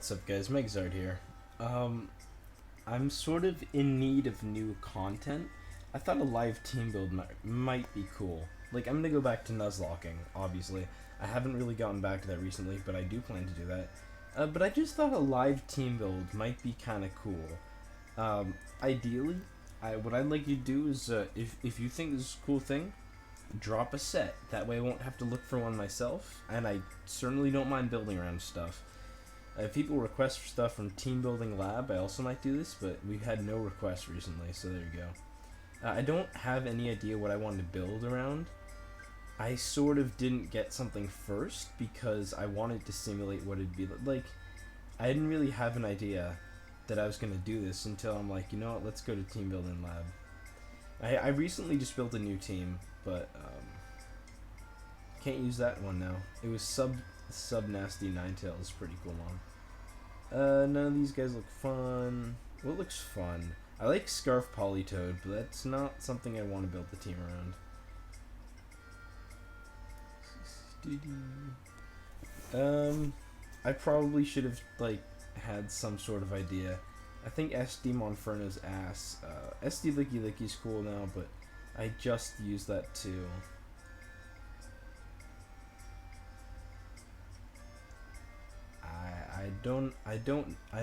What's up, guys? Megzard here. Um, I'm sort of in need of new content. I thought a live team build might be cool. Like, I'm gonna go back to Nuzlocking, obviously. I haven't really gotten back to that recently, but I do plan to do that. But I just thought a live team build might be kind of cool. Ideally, what I'd like you to do is, if you think this is a cool thing, drop a set. That way I won't have to look for one myself, and I certainly don't mind building around stuff. If people request for stuff from Team Building Lab, I also might do this, but we've had no requests recently, so there you go. I don't have any idea what I wanted to build around. I sort of didn't get something first because I wanted to simulate what it'd be like. I didn't really have an idea that I was going to do this until I'm like, you know what, let's go to Team Building Lab. I recently just built a new team, but can't use that one now. It was Sub Nasty Ninetales, pretty cool one. None of these guys look fun. What looks fun? I like Scarf Polytoad, but that's not something I want to build the team around. I probably should have had some sort of idea. I think SD Monferno's ass. SD Licky Licky's cool now, but I just used that too. I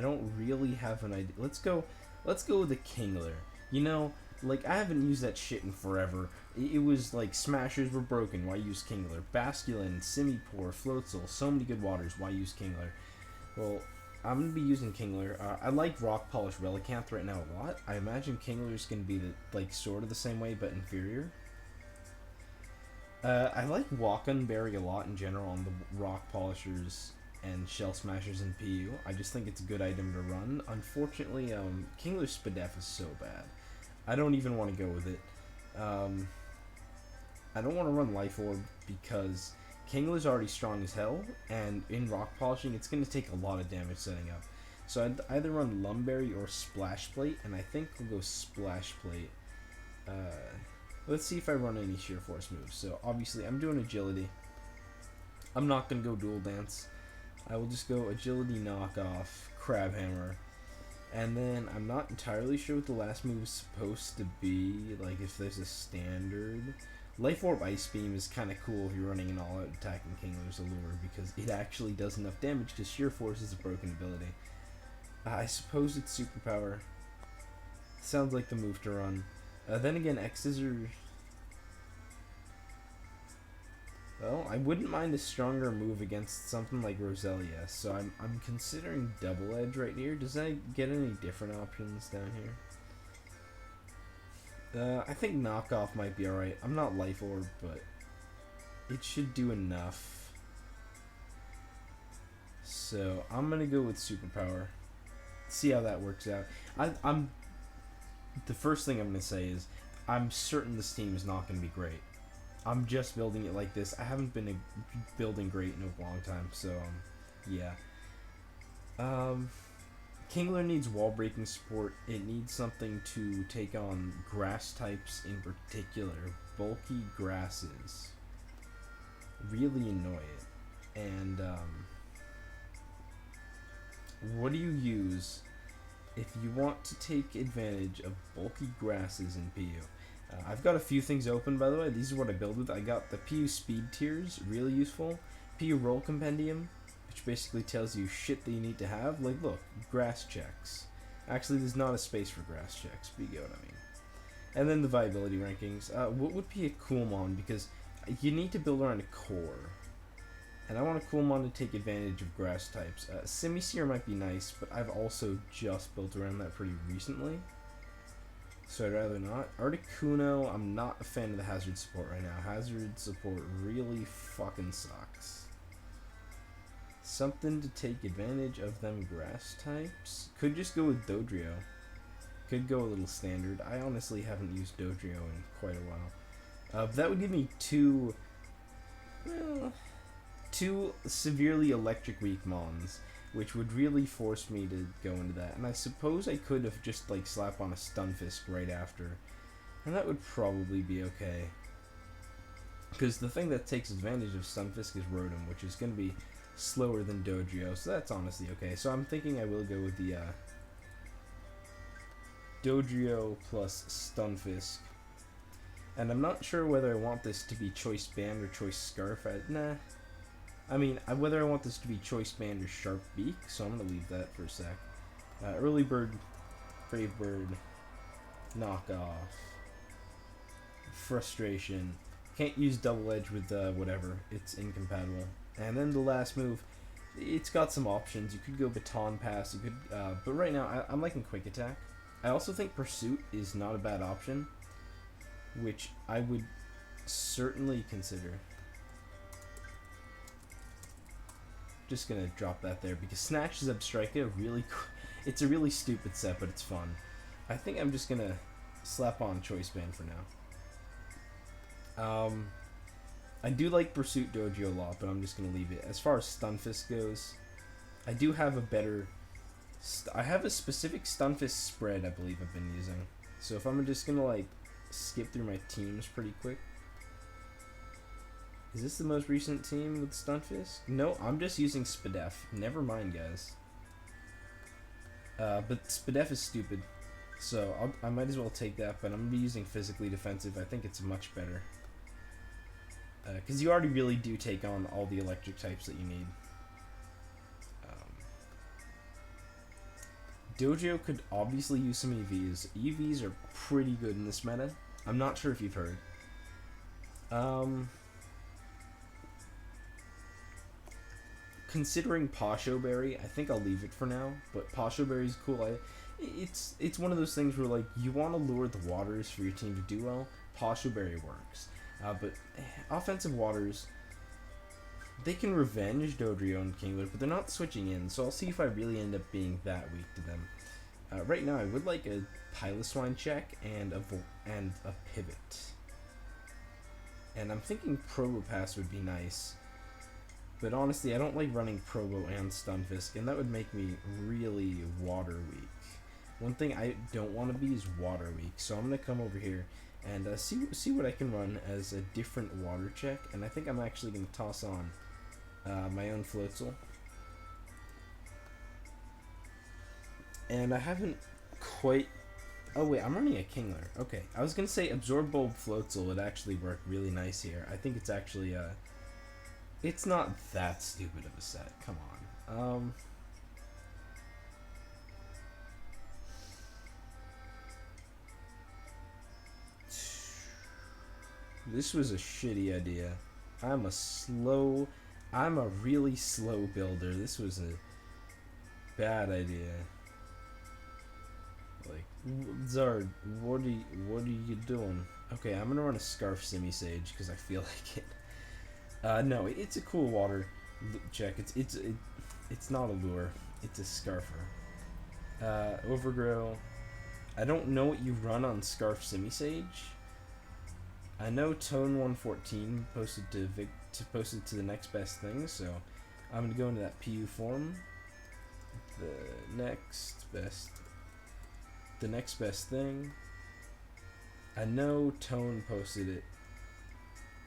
don't really have an idea. Let's go with the Kingler. You know, like, I haven't used that shit in forever. It was like Smashers were broken, why use Kingler? Basculin, Simipour, Floatzel, so many good waters, why use Kingler? Well, I'm gonna be using Kingler. I like Rock Polish Relicanth right now a lot. I imagine Kingler's gonna be sort of the same way but inferior. I like Walkenberry a lot in general on the Rock Polishers and Shell Smashers in PU. I just think it's a good item to run. Unfortunately, Kingler's Spadef is so bad. I don't even want to go with it. I don't want to run Life Orb because Kingler's already strong as hell, and in Rock Polishing, it's going to take a lot of damage setting up. So I'd either run Lumberry or Splash Plate, and I think we'll go Splash Plate. Let's see if I run any Sheer Force moves. So obviously, I'm doing Agility. I'm not going to go Dual Dance. I will just go Agility Knockoff, Crab Hammer, and then I'm not entirely sure what the last move is supposed to be, like if there's a standard. Life Orb Ice Beam is kind of cool if you're running an all-out attacking Kingler's Allure, because it actually does enough damage because Sheer Force is a broken ability. I suppose it's Superpower. Sounds like the move to run. Then again, X's are... Well, I wouldn't mind a stronger move against something like Roselia, so I'm considering Double Edge right here. Does that get any different options down here? I think Knockoff might be alright. I'm not Life Orb, but it should do enough. So I'm gonna go with Superpower. See how that works out. I'm the first thing I'm gonna say is I'm certain this team is not gonna be great. I'm just building it like this. I haven't been building great in a long time, so yeah. Kingler needs wall breaking support. It needs something to take on grass types in particular. Bulky grasses really annoy it. And what do you use if you want to take advantage of bulky grasses in PU? I've got a few things open, by the way. These are what I build with. I got the PU Speed Tiers, really useful. PU Roll Compendium, which basically tells you shit that you need to have. Like, look, grass checks. Actually, there's not a space for grass checks, but you get what I mean. And then the viability rankings. What would be a Coolmon? Because you need to build around a core. And I want a Coolmon to take advantage of grass types. Simisear might be nice, but I've also just built around that pretty recently. So I'd rather not. Articuno, I'm not a fan of the hazard support right now. Hazard support really fucking sucks. Something to take advantage of them grass types. Could just go with Dodrio. Could go a little standard. I honestly haven't used Dodrio in quite a while. But that would give me two severely electric weak mons, which would really force me to go into that. And I suppose I could have just slapped on a Stunfisk right after, and that would probably be okay. Because the thing that takes advantage of Stunfisk is Rotom, which is going to be slower than Dojo, so that's honestly okay. So I'm thinking I will go with the Dojo plus Stunfisk. And I'm not sure whether I want this to be Choice Band or Choice Scarf. Whether I want this to be Choice Band or Sharp Beak, so I'm going to leave that for a sec. Early Bird, Brave Bird, Knockoff, Frustration. Can't use Double Edge with whatever, it's incompatible. And then the last move, it's got some options. You could go Baton Pass, you could, but right now I'm liking Quick Attack. I also think Pursuit is not a bad option, which I would certainly consider. Just gonna drop that there because Snatch is Abstrika it's a really stupid set, but it's fun. I think I'm just gonna slap on Choice Band for now. I do like Pursuit Dojo a lot, but I'm just gonna leave it. As far as Stunfisk goes, I do have a better. I have a specific Stunfisk spread I believe I've been using. So if I'm just gonna like skip through my teams pretty quick. Is this the most recent team with Stunfisk? No, I'm just using Spadef. Never mind, guys. But Spadef is stupid. So I might as well take that, but I'm going to be using Physically Defensive. I think it's much better. Because you already really do take on all the electric types that you need. Dojo could obviously use some EVs. EVs are pretty good in this meta. I'm not sure if you've heard. Considering Posho Berry, I think I'll leave it for now. But Posho Berry's cool. It's one of those things where like you want to lure the waters for your team to do well. Posho Berry works. But offensive waters, they can revenge Dodrio and Kingler, but they're not switching in. So I'll see if I really end up being that weak to them. Right now, I would like a Piloswine check and a pivot. And I'm thinking Probopass would be nice. But honestly, I don't like running Probo and Stunfisk, and that would make me really water weak. One thing I don't want to be is water weak, so I'm going to come over here and see what I can run as a different water check, and I think I'm actually going to toss on my own Floatzel. And I haven't quite... Oh wait, I'm running a Kingler. Okay, I was going to say Absorb Bulb Floatzel would actually work really nice here. I think it's actually... it's not that stupid of a set. Come on. This was a shitty idea. I'm a really slow builder. This was a bad idea. Like, Zard, what are you doing? Okay, I'm gonna run a Scarf Simisage because I feel like it. No, it's a cool water check. It's not a lure. It's a Scarfer. Overgrow. I don't know what you run on Scarf Simisage. I know Tone 114 posted to the next best thing, so I'm gonna go into that PU form. The next best thing. I know Tone posted it.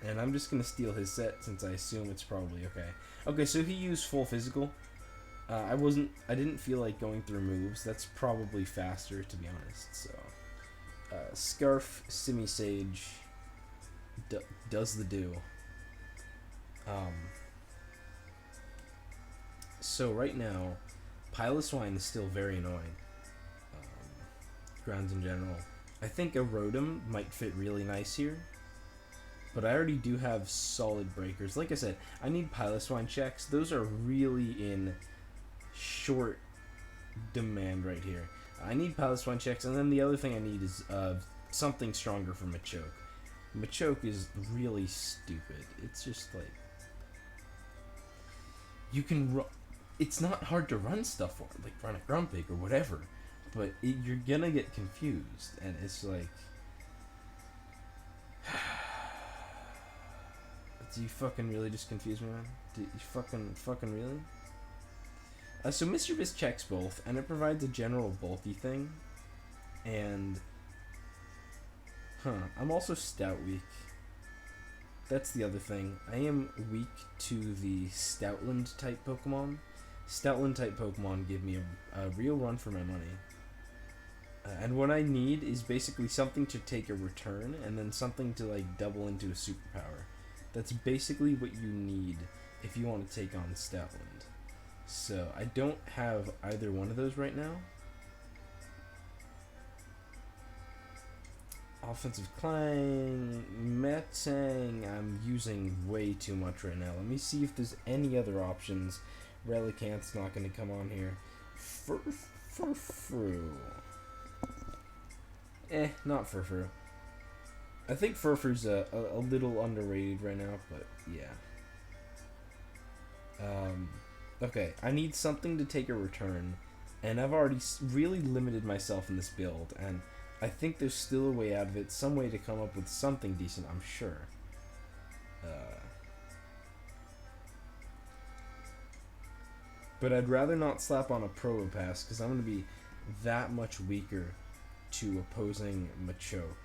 And I'm just gonna steal his set since I assume it's probably okay. Okay, so he used full physical. I didn't feel like going through moves. That's probably faster, to be honest. So, Scarf Simisage does the do. So right now, Piloswine is still very annoying. Grounds in general. I think a Rotom might fit really nice here. But I already do have solid breakers. Like I said, I need Piloswine checks. Those are really in short demand right here. I need Piloswine checks, and then the other thing I need is something stronger for Machoke. Machoke is really stupid. It's just like... You can it's not hard to run stuff for, like run a Grumpig or whatever. But you're gonna get confused, and it's like... Do you fucking really just confuse me, man? Do you fucking really? So Mischievous checks both, and it provides a general bulky thing. And... I'm also Stout weak. That's the other thing. I am weak to the Stoutland type Pokemon. Stoutland type Pokemon give me a real run for my money. And what I need is basically something to take a return and then something to like double into a superpower. That's basically what you need if you want to take on Stoutland. So I don't have either one of those right now. Offensive Clang, Metang, I'm using way too much right now. Let me see if there's any other options. Relicanth's not going to come on here. Furfru. Not Furfru. I think Furfru's a little underrated right now, but yeah. Okay, I need something to take a return, and I've already really limited myself in this build, and I think there's still a way out of it, some way to come up with something decent, I'm sure. But I'd rather not slap on a Probopass, because I'm going to be that much weaker to opposing Machoke.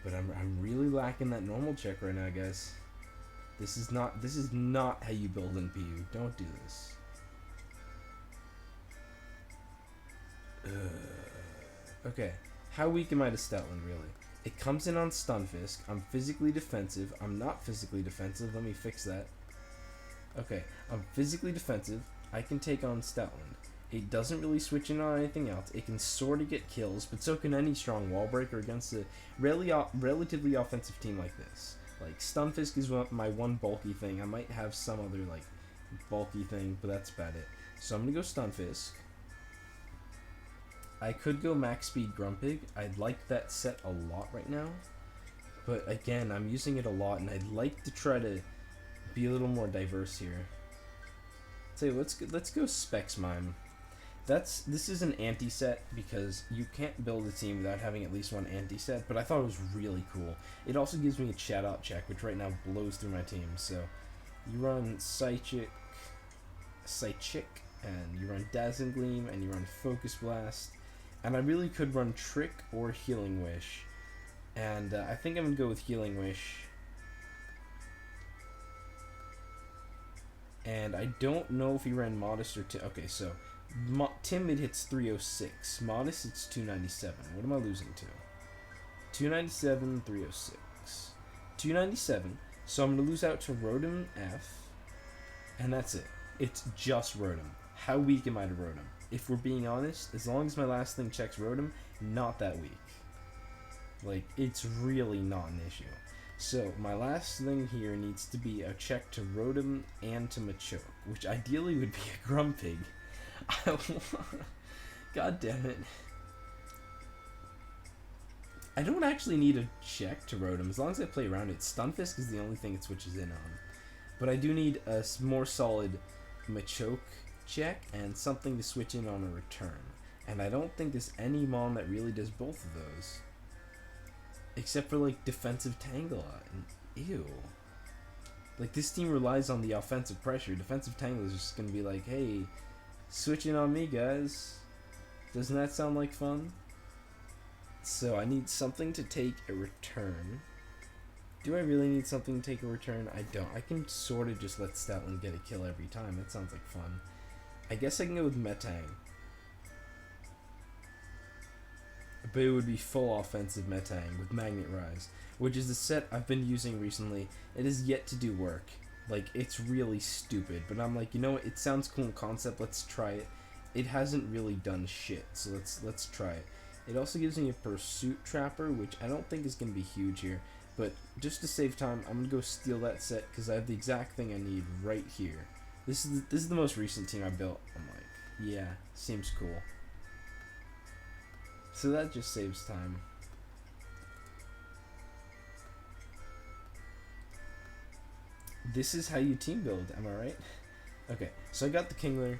But I'm really lacking that normal check right now, guys. This is not how you build in PU. Don't do this. Okay, how weak am I to Stoutland, really? It comes in on Stunfisk. I'm physically defensive. I'm not physically defensive. Let me fix that. Okay, I'm physically defensive. I can take on Stoutland. It doesn't really switch in on anything else. It can sort of get kills, but so can any strong wall breaker against a relatively offensive team like this. Like, Stunfisk is my one bulky thing. I might have some other, like, bulky thing, but that's about it. So I'm going to go Stunfisk. I could go Max Speed Grumpig. I'd like that set a lot right now. But, again, I'm using it a lot, and I'd like to try to be a little more diverse here. So let's go Specs Mime. This is an anti-set because you can't build a team without having at least one anti-set, but I thought it was really cool. It also gives me a shout-out check, which right now blows through my team. So you run Psychic, and you run Dazzling Gleam, and you run Focus Blast, and I really could run Trick or Healing Wish, and I think I'm going to go with Healing Wish. And I don't know if he ran Modest or... Okay, so... Timid hits 306. Modest hits 297. What am I losing to? 297, 306. 297. So I'm going to lose out to Rotom F. And that's it. It's just Rotom. How weak am I to Rotom? If we're being honest, as long as my last thing checks Rotom, not that weak. Like, it's really not an issue. So, my last thing here needs to be a check to Rotom and to Machoke, which ideally would be a Grumpig. God damn it. I don't actually need a check to Rotom. As long as I play around it, Stunfisk is the only thing it switches in on. But I do need a more solid Machoke check and something to switch in on a return. And I don't think there's any Mon that really does both of those. Except for, like, defensive Tangela. And ew. Like, this team relies on the offensive pressure. Defensive Tangela is just going to be like, hey, switch in on me, guys. Doesn't that sound like fun? So, I need something to take a return. Do I really need something to take a return? I don't. I can sort of just let Stoutland get a kill every time. That sounds like fun. I guess I can go with Metang. But it would be full offensive Metang with Magnet Rise, which is the set I've been using recently. It has yet to do work. Like, it's really stupid, but I'm like, you know what, it sounds cool in concept, let's try it. It hasn't really done shit, so let's try it. It also gives me a Pursuit Trapper, which I don't think is going to be huge here, but just to save time, I'm going to go steal that set, because I have the exact thing I need right here. This is the most recent team I built. I'm like, yeah, seems cool. So that just saves time. This is how you team build, am I right? Okay, so I got the Kingler.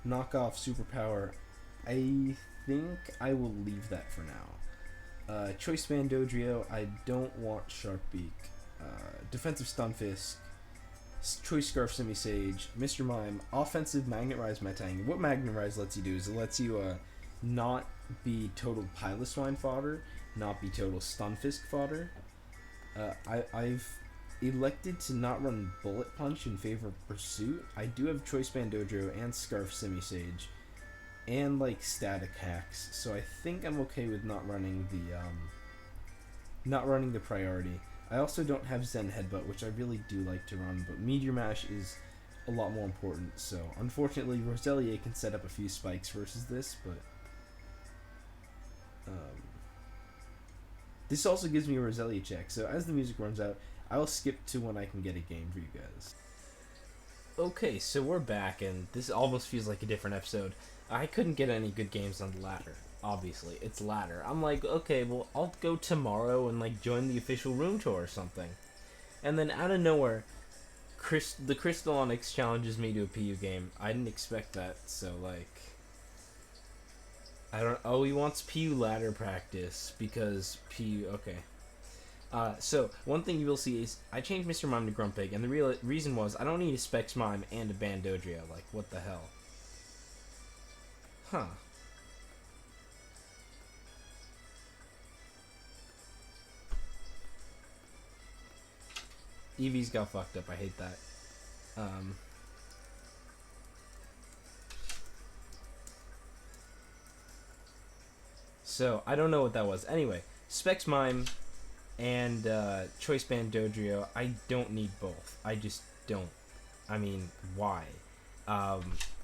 Knockoff superpower. I think I will leave that for now. Choice Band Dodrio. I don't want Sharkbeak. Defensive Stunfisk. Choice Scarf Simisage. Mr. Mime. Offensive Magnet Rise Metang. What Magnet Rise lets you do is it lets you not be total Piloswine fodder, not be total Stunfisk fodder. I've elected to not run Bullet Punch in favor of Pursuit. I do have Choice Band Dojo and Scarf Semi Sage, and like static hacks. So I think I'm okay with not running the priority. I also don't have Zen Headbutt, which I really do like to run, but Meteor Mash is a lot more important. So unfortunately, Roselia can set up a few spikes versus this, but this also gives me a Roselia check. So as the music runs out, I'll skip to when I can get a game for you guys. Okay, so we're back, and this almost feels like a different episode. I couldn't get any good games on the ladder. Obviously, it's ladder. I'm like, okay, well, I'll go tomorrow and like join the official room tour or something. And then out of nowhere, the Crystal Onyx challenges me to a PU game. I didn't expect that, so like, I don't. Oh, he wants PU ladder practice because PU. Okay. So one thing you will see is I changed Mr. Mime to Grumpig, and the real reason was I don't need a Specs Mime and a Bandodrio. Like, what the hell? Huh. Eevee's got fucked up. I hate that. So I don't know what that was. Anyway, Specs Mime and Choice Band Dodrio, I don't need both. I just don't. I mean, why?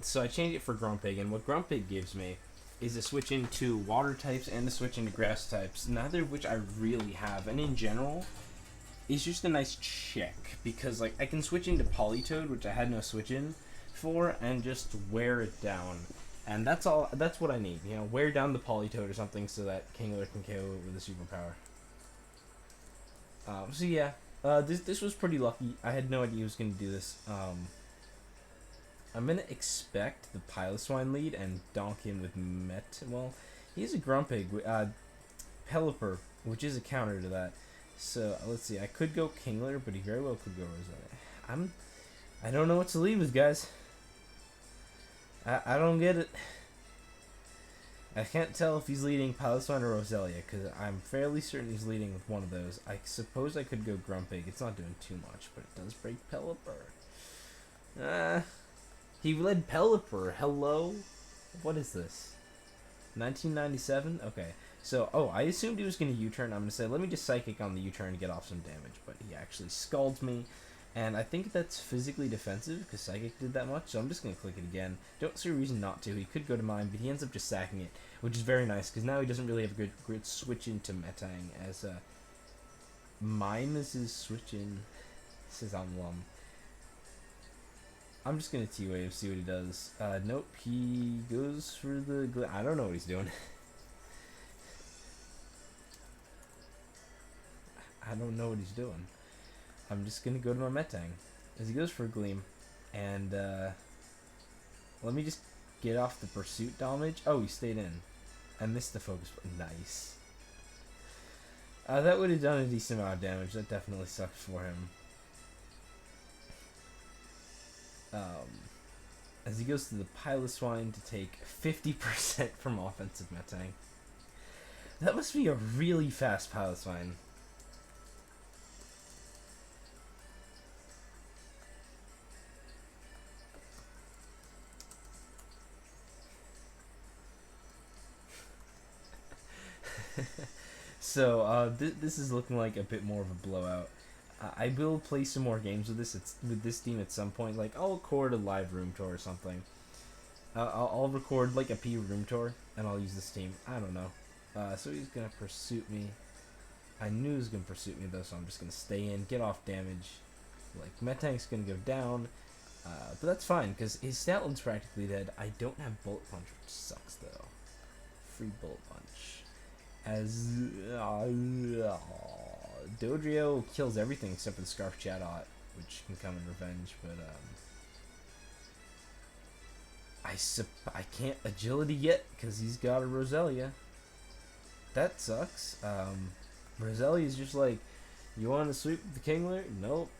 So I changed it for Grumpig, and what Grumpig gives me is a switch into water types and a switch into grass types, neither of which I really have. And in general, it's just a nice check, because like I can switch into Politoed, which I had no switch in for, and just wear it down. And that's all. That's what I need. You know, wear down the Politoed or something so that Kingler can KO it with a superpower. So yeah, this was pretty lucky. I had no idea he was gonna do this. I'm gonna expect the Piloswine lead and donk him with Well, he's a Grumpig, Pelipper, which is a counter to that. So let's see. I could go Kingler, but he very well could go Roselia. I don't know what to lead with, guys. I don't get it. I can't tell if he's leading Piloswine or Roselia, because I'm fairly certain he's leading with one of those. I suppose I could go Grumpig. It's not doing too much, but it does break Pelipper. He led Pelipper. Hello? What is this? 1997? Okay. So, I assumed he was going to U-turn. I'm going to say, let me just Psychic on the U-turn to get off some damage. But he actually scalds me. And I think that's physically defensive, because Psychic did that much. So I'm just going to click it again. Don't see a reason not to. He could go to Mime, but he ends up just sacking it, which is very nice, because now he doesn't really have a good switch into Metang, as Mime is his switch in. Says I'm Lum. I'm just going to T-Wave, see what he does. Nope, he goes for the... I don't know what he's doing. I don't know what he's doing. I'm just going to go to my Metang as he goes for a Gleam. And let me just get off the Pursuit damage. Oh, he stayed in. I missed the focus. Nice. That would have done a decent amount of damage. That definitely sucked for him. As he goes to the Piloswine to take 50% from offensive Metang. That must be a really fast Piloswine. So this is looking like a bit more of a blowout. I will play some more games with this team at some point. Like, I'll record a live room tour or something. I'll record like a P room tour, and I'll use this team. I don't know. So he's gonna Pursuit me. I knew he was gonna Pursuit me though, so I'm just gonna stay in, get off damage. Like, Metang's gonna go down, but that's fine because his Statlin's practically dead. I don't have Bullet Punch, which sucks though. Free Bullet Punch. As Dodrio kills everything except for the Scarf Chatot, which can come in revenge, but I can't Agility yet because he's got a Roselia. That sucks. Roselia is just like, you want to sweep the Kingler? Nope.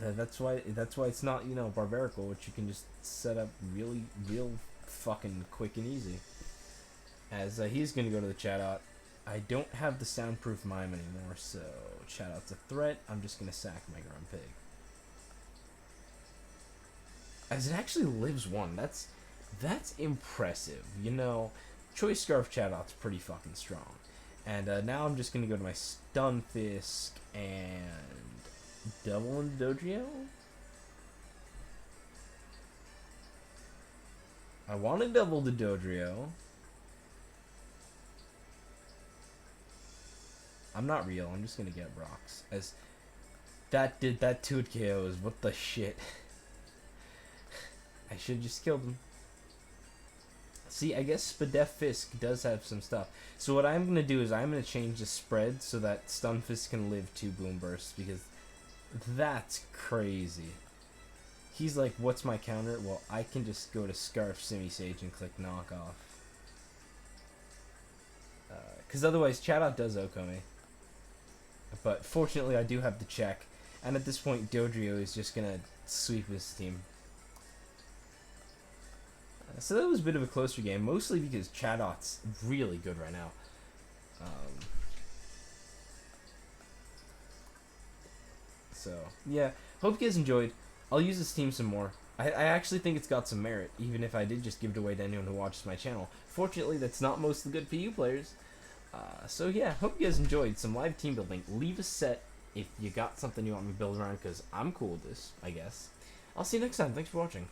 That's why it's not, you know, Barbarical, which you can just set up real fucking quick and easy. As he's gonna go to the Chatot. I don't have the soundproof mime anymore, so shout out to Threat. I'm just gonna sack my Grunt Pig. As it actually lives one. That's impressive. You know, Choice Scarf Chatot pretty fucking strong. And now I'm just gonna go to my Stunfisk and double into Dodrio. I want to double the Dodrio. I'm not real. I'm just gonna get rocks. As that did that 2 KOs. What the shit? I should just killed him. See, I guess Spadef Fisk does have some stuff. So what I'm gonna do is I'm gonna change the spread so that Stunfisk can live 2 boom bursts, because that's crazy. He's like, what's my counter? Well, I can just go to Scarf Simisage and click knockoff. Because otherwise, Chatot does Oko me. But fortunately, I do have the check. And at this point, Dodrio is just going to sweep his team. So that was a bit of a closer game, mostly because Chatot's really good right now. So, yeah. Hope you guys enjoyed. I'll use this team some more. I actually think it's got some merit, even if I did just give it away to anyone who watches my channel. Fortunately, that's not most of the good PU players. So yeah, hope you guys enjoyed some live team building. Leave a set if you got something you want me to build around, because I'm cool with this, I guess. I'll see you next time. Thanks for watching.